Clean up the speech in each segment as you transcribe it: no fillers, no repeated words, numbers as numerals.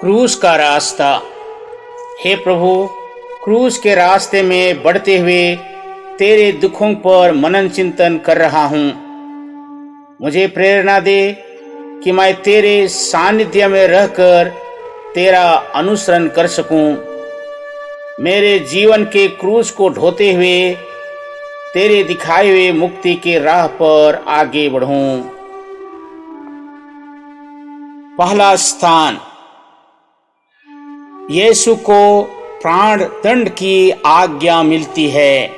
क्रूस का रास्ता। हे प्रभु, क्रूस के रास्ते में बढ़ते हुए तेरे दुखों पर मनन चिंतन कर रहा हूँ। मुझे प्रेरणा दे कि मैं तेरे सानिध्य में रहकर तेरा अनुसरण कर सकूं। मेरे जीवन के क्रूस को ढोते हुए तेरे दिखाए हुए मुक्ति के राह पर आगे बढ़ूं। पहला स्थान, यीशु को प्राण दंड की आज्ञा मिलती है।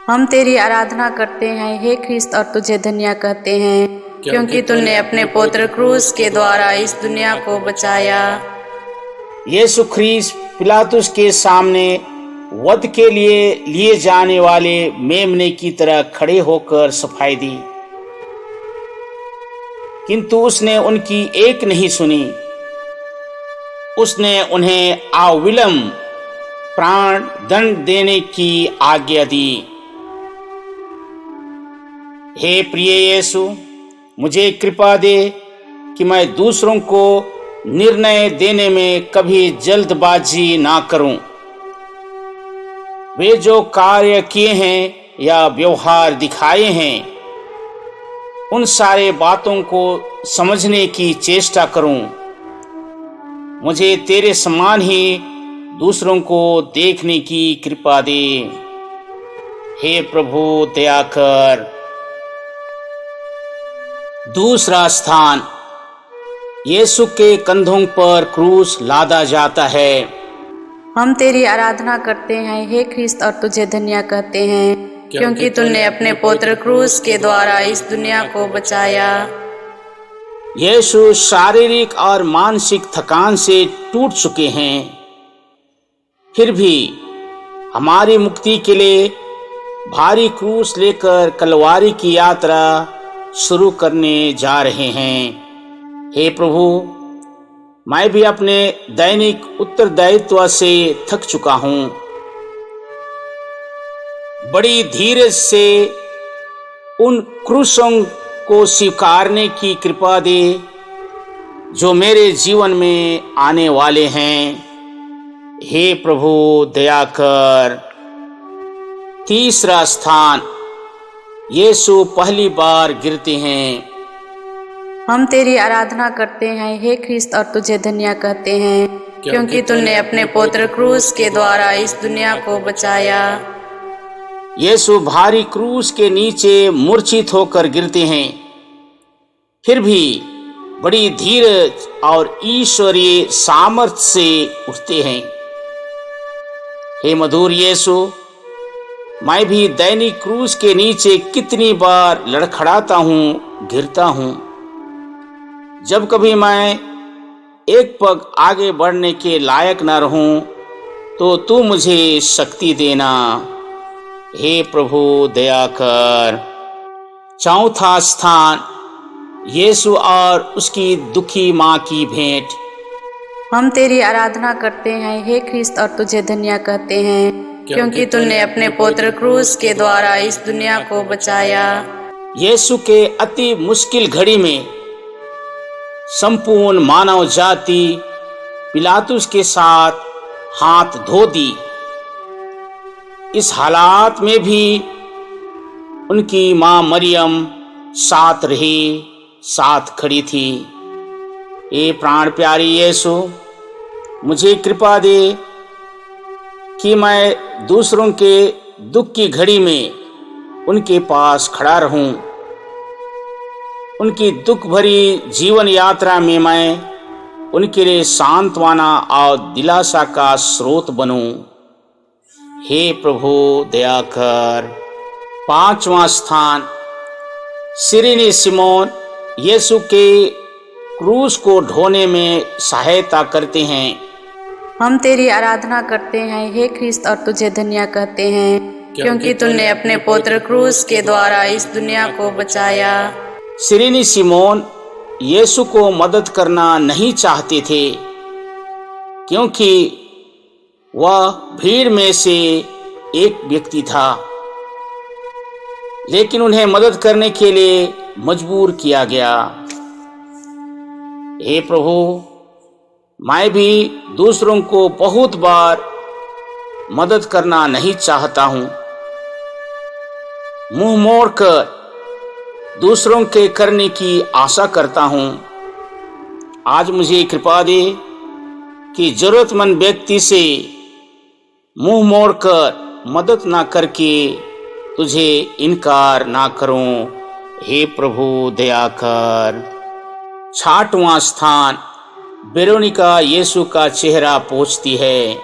हम तेरी आराधना करते हैं हे ख्रिस्त, और तुझे धन्य कहते हैं क्योंकि तूने अपने पुत्र क्रूस के द्वारा इस दुनिया को बचाया। यीशु ख्रिस्त पिलातुस के सामने वध के लिए जाने वाले मेमने की तरह खड़े होकर सफाई दी, किंतु उसने उनकी एक नहीं सुनी। उसने उन्हें अविलंब प्राण दंड देने की आज्ञा दी। हे प्रिय यीशु, मुझे कृपा दे कि मैं दूसरों को निर्णय देने में कभी जल्दबाजी ना करूं। वे जो कार्य किए हैं या व्यवहार दिखाए हैं, उन सारे बातों को समझने की चेष्टा करूं। मुझे तेरे समान ही दूसरों को देखने की कृपा दे। हे प्रभु, दया कर। दूसरा स्थान, यीशु के कंधों पर क्रूस लादा जाता है। हम तेरी आराधना करते हैं हे ख्रिस्त, और तुझे धन्य कहते हैं क्योंकि तूने अपने पुत्र क्रूस के द्वारा इस दुनिया को बचाया। यीशु शारीरिक और मानसिक थकान से टूट चुके हैं, फिर भी हमारी मुक्ति के लिए भारी क्रूस लेकर कलवारी की यात्रा शुरू करने जा रहे हैं। हे प्रभु, मैं भी अपने दैनिक उत्तरदायित्व से थक चुका हूं। बड़ी धीरज से उन क्रूसों को स्वीकारने की कृपा दे जो मेरे जीवन में आने वाले हैं। हे प्रभु, दया कर। तीसरा स्थान, यीशु पहली बार गिरते हैं। हम तेरी आराधना करते हैं हे ख्रिस्त, और तुझे धन्य कहते हैं क्योंकि तूने अपने पुत्र क्रूस के द्वारा इस दुनिया को बचाया। यीशु भारी क्रूस के नीचे मूर्छित होकर गिरते हैं, फिर भी बड़ी धीरज और ईश्वरीय सामर्थ्य से उठते हैं। हे मधुर यीशु, मैं भी दैनिक क्रूस के नीचे कितनी बार लड़खड़ाता हूँ, गिरता हूँ। जब कभी मैं एक पग आगे बढ़ने के लायक न रहूं, तो तू मुझे शक्ति देना। हे प्रभु, दया कर। चौथा स्थान, यीशु और उसकी दुखी माँ की भेंट। हम तेरी आराधना करते हैं हे ख्रिस्त, और तुझे धन्य कहते हैं क्योंकि तूने अपने पुत्र क्रूस के द्वारा इस दुनिया को बचाया। यीशु के अति मुश्किल घड़ी में संपूर्ण मानव जाति पिलातुस के साथ हाथ धो दी। इस हालात में भी उनकी मां मरियम साथ रही, साथ खड़ी थी। ये प्राण प्यारी यीशु, मुझे कृपा दे कि मैं दूसरों के दुख की घड़ी में उनके पास खड़ा रहूं। उनकी दुख भरी जीवन यात्रा में मैं उनके लिए सांत्वना और दिलासा का स्रोत बनूं। हे प्रभु, दया कर। पांचवा स्थान, सिरेनी सिमोन यीशु के क्रूस को ढोने में सहायता करते हैं। हम तेरी आराधना करते हैं हे ख्रिस्त, और तुझे धन्य कहते हैं क्योंकि तूने अपने पुत्र क्रूस के द्वारा इस दुनिया को बचाया। सिरेनी सिमोन यीशु को मदद करना नहीं चाहते थे, क्योंकि वह भीड़ में से एक व्यक्ति था, लेकिन उन्हें मदद करने के लिए मजबूर किया गया। हे प्रभु, मैं भी दूसरों को बहुत बार मदद करना नहीं चाहता हूं। मुंह मोड़कर दूसरों के करने की आशा करता हूं। आज मुझे कृपा दे कि जरूरतमंद व्यक्ति से मुंह मोड़कर मदद ना करके तुझे इनकार ना करूं। हे प्रभु दया कर। 6वां स्थान, वेरोनिका यीशु का चेहरा पोंछती है।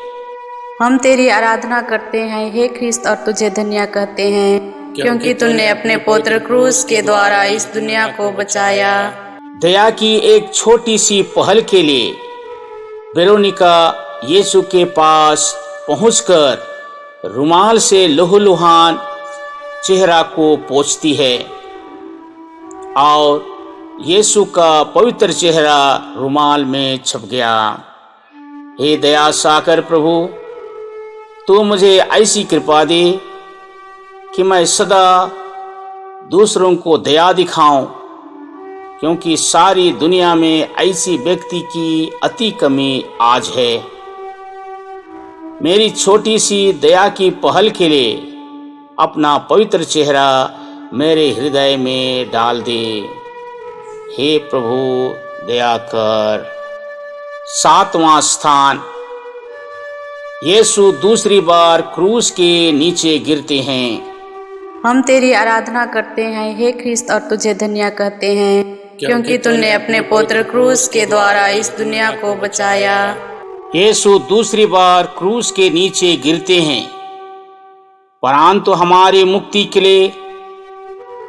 हम तेरी आराधना करते हैं हे ख्रिस्त और तुझे धन्य कहते हैं, क्योंकि तूने अपने पुत्र क्रूस के द्वारा इस दुनिया को बचाया। दया की एक छोटी सी पहल के लिए वेरोनिका यीशु के पास पहुंचकर रुमाल से लहूलुहान चेहरा को पोंछती है और यीशु का पवित्र चेहरा रुमाल में छप गया। हे दया सागर प्रभु, तू मुझे ऐसी कृपा दे कि मैं सदा दूसरों को दया दिखाऊं, क्योंकि सारी दुनिया में ऐसी व्यक्ति की अति कमी आज है। मेरी छोटी सी दया की पहल के लिए अपना पवित्र चेहरा मेरे हृदय में डाल दे। हे प्रभु दया कर। 7वां स्थान, यीशु दूसरी बार क्रूस के नीचे गिरते हैं। हम तेरी आराधना करते हैं हे ख्रिस्त और तुझे धन्य कहते हैं, क्योंकि तूने अपने पुत्र क्रूस के द्वारा इस दुनिया को बचाया। यीशु दूसरी बार क्रूस के नीचे गिरते हैं, परंतु हमारी मुक्ति के लिए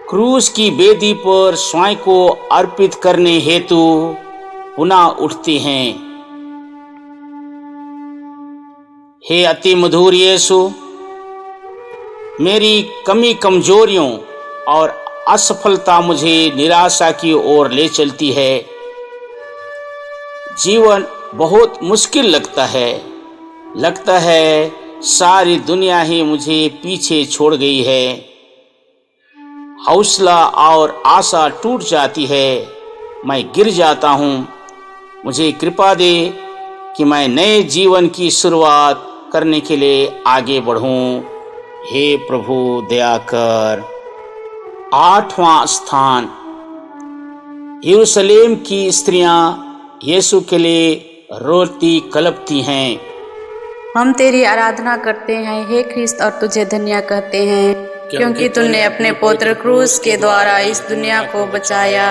क्रूस की वेदी पर स्वयं को अर्पित करने हेतु पुनः उठते हैं। हे अति मधुर यीशु, मेरी कमी कमजोरियों और असफलता मुझे निराशा की ओर ले चलती है। जीवन बहुत मुश्किल लगता है सारी दुनिया ही मुझे पीछे छोड़ गई है। हौसला और आशा टूट जाती है, मैं गिर जाता हूँ। मुझे कृपा दे कि मैं नए जीवन की शुरुआत करने के लिए आगे बढ़ूं। हे प्रभु दया कर। 8वां स्थान, यरूशलेम की स्त्रियां यीशु के लिए रोती कलपती हैं। हम तेरी आराधना करते हैं हे ख्रिस्त और तुझे धन्य कहते हैं, क्योंकि तूने अपने पुत्र क्रूस के द्वारा इस दुनिया को बचाया।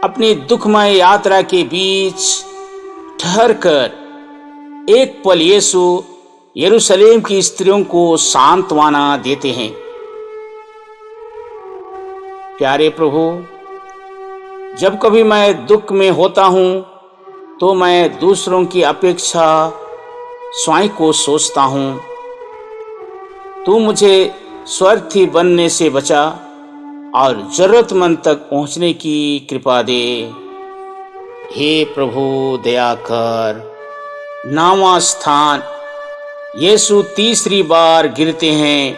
अपनी दुखमय यात्रा के बीच ठहरकर एक पल यीशु यरूशलेम की स्त्रियों को सांत्वना देते हैं। प्यारे प्रभु, जब कभी मैं दुख में होता हूँ तो मैं दूसरों की अपेक्षा स्वयं को सोचता हूँ। तू मुझे स्वार्थी बनने से बचा और जरूरतमंद तक पहुँचने की कृपा दे। हे प्रभु दया कर। 9वां स्थान, यीशु तीसरी बार गिरते हैं।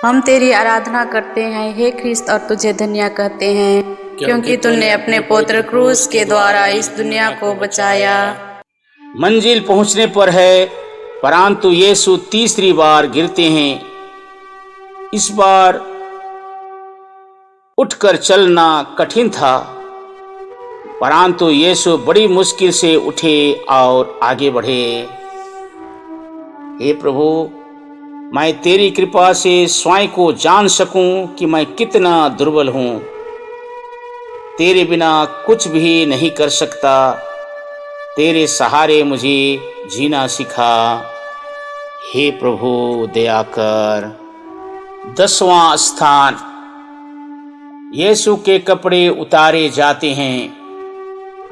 हम तेरी आराधना करते हैं हे ख्रिस्त और तुझे धन्य कहते हैं, क्योंकि तूने अपने पुत्र क्रूस के द्वारा इस दुनिया को बचाया। मंजिल पहुंचने पर है, परंतु यीशु तीसरी बार गिरते हैं। इस बार उठकर चलना कठिन था, परंतु यीशु बड़ी मुश्किल से उठे और आगे बढ़े। हे प्रभु, मैं तेरी कृपा से स्वयं को जान सकूं कि मैं कितना दुर्बल हूं। तेरे बिना कुछ भी नहीं कर सकता। तेरे सहारे मुझे जीना सिखा। हे प्रभु दया कर। 10वां स्थान, यीशु के कपड़े उतारे जाते हैं।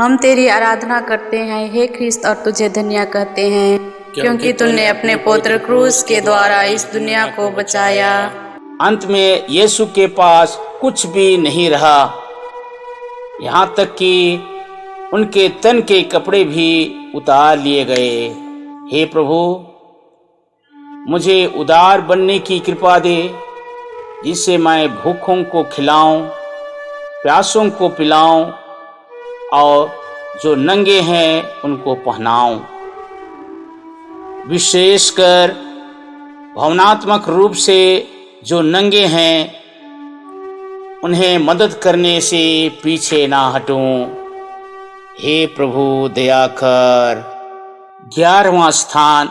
हम तेरी आराधना करते हैं हे ख्रिस्त और तुझे धन्य कहते हैं, क्योंकि तूने अपने पुत्र क्रूस के द्वारा इस दुनिया को बचाया। अंत में यीशु के पास कुछ भी नहीं रहा, यहाँ तक कि उनके तन के कपड़े भी उतार लिए गए। हे प्रभु, मुझे उदार बनने की कृपा दे, जिससे मैं भूखों को खिलाऊं, प्यासों को पिलाऊं और जो नंगे हैं उनको पहनाओ। विशेषकर भावनात्मक रूप से जो नंगे हैं उन्हें मदद करने से पीछे ना हटूं। हे प्रभु दया कर। 11वां स्थान,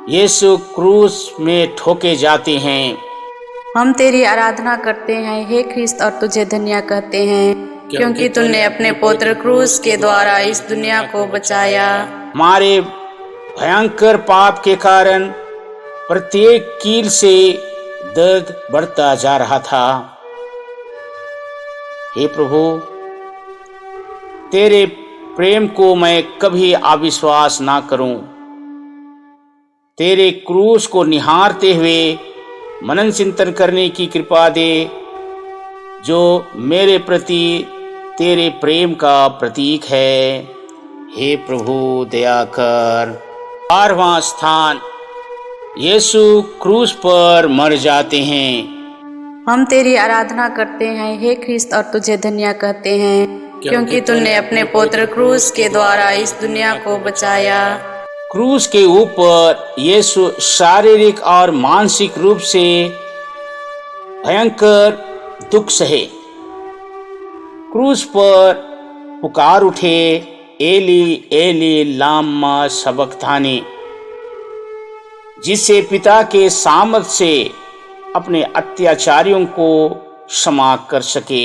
यीशु क्रूस में ठोके जाते हैं। हम तेरी आराधना करते हैं हे ख्रिस्त और तुझे धन्य कहते हैं, क्योंकि तूने अपने पुत्र क्रूस के द्वारा इस दुनिया को बचाया। हमारे भयंकर पाप के कारण प्रत्येक कील से दर्द बढ़ता जा रहा था। हे प्रभु, तेरे प्रेम को मैं कभी अविश्वास ना करूं। तेरे क्रूस को निहारते हुए मनन चिंतन करने की कृपा दे, जो मेरे प्रति तेरे प्रेम का प्रतीक है। हे प्रभु दया कर। 12वां स्थान, यीशु क्रूस पर मर जाते हैं। हम तेरी आराधना करते हैं हे ख्रिस्त और तुझे धन्य कहते हैं, क्योंकि तूने अपने पुत्र क्रूस के द्वारा इस दुनिया को बचाया। क्रूस के ऊपर यीशु शारीरिक और मानसिक रूप से भयंकर दुख सहे। क्रूस पर पुकार उठे, एली एली लामा सबक्तानी, जिससे पिता के सामर्थ्य से अपने अत्याचारियों को क्षमा कर सके।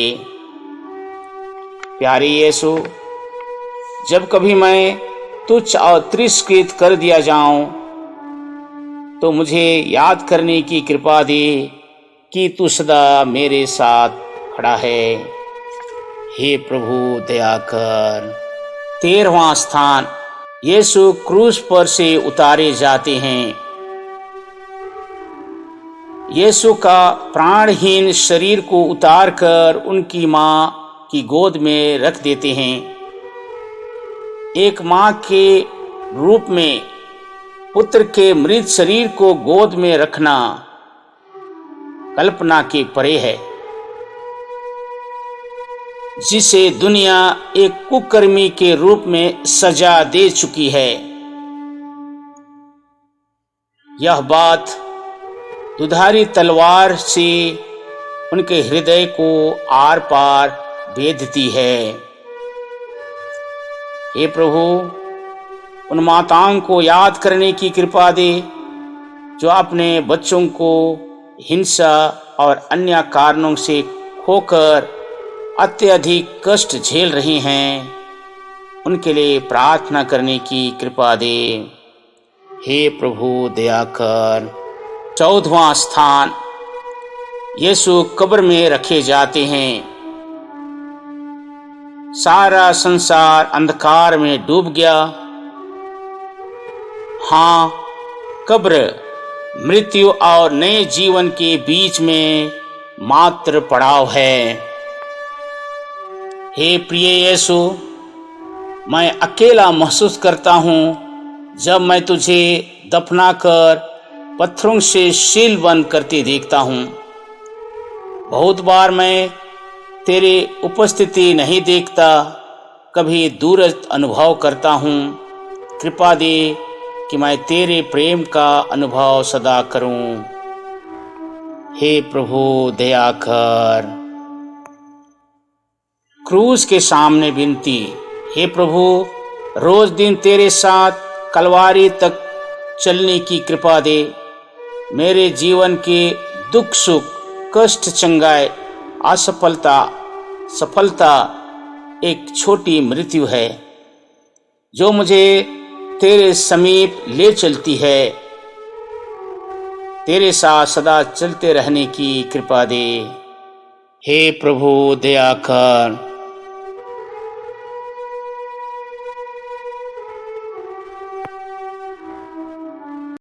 प्यारे यीशु, जब कभी मैं तुच्छ और तिरस्कृत कर दिया जाऊं तो मुझे याद करने की कृपा दे कि तू सदा मेरे साथ खड़ा है। हे प्रभु दया कर। 13वां स्थान, यीशु क्रूस पर से उतारे जाते हैं। यीशु का प्राणहीन शरीर को उतारकर उनकी मां की गोद में रख देते हैं। एक मां के रूप में पुत्र के मृत शरीर को गोद में रखना कल्पना के परे है, जिसे दुनिया एक कुकर्मी के रूप में सजा दे चुकी है। यह बात दुधारी तलवार से उनके हृदय को आर पार भेदती है। हे प्रभु, उन माताओं को याद करने की कृपा दे जो अपने बच्चों को हिंसा और अन्य कारणों से खोकर अत्यधिक कष्ट झेल रही हैं। उनके लिए प्रार्थना करने की कृपा दे। हे प्रभु दया कर। 14वां स्थान, यीशु कब्र में रखे जाते हैं। सारा संसार अंधकार में डूब गया। हाँ, कब्र मृत्यु और नए जीवन के बीच में मात्र पड़ाव है। हे प्रिय यीशु, मैं अकेला महसूस करता हूँ जब मैं तुझे दफनाकर पत्थरों से सील बंद करते देखता हूँ। बहुत बार मैं तेरे उपस्थिति नहीं देखता, कभी दूरस्थ अनुभव करता हूँ। कृपा दे कि मैं तेरे प्रेम का अनुभव सदा करूँ। हे प्रभु दया कर। क्रूस के सामने विनती। हे प्रभु, रोज दिन तेरे साथ कलवारी तक चलने की कृपा दे। मेरे जीवन के दुख सुख, कष्ट चंगाई, असफलता, सफलता एक छोटी मृत्यु है जो मुझे तेरे समीप ले चलती है। तेरे साथ सदा चलते रहने की कृपा दे। हे प्रभु दया कर।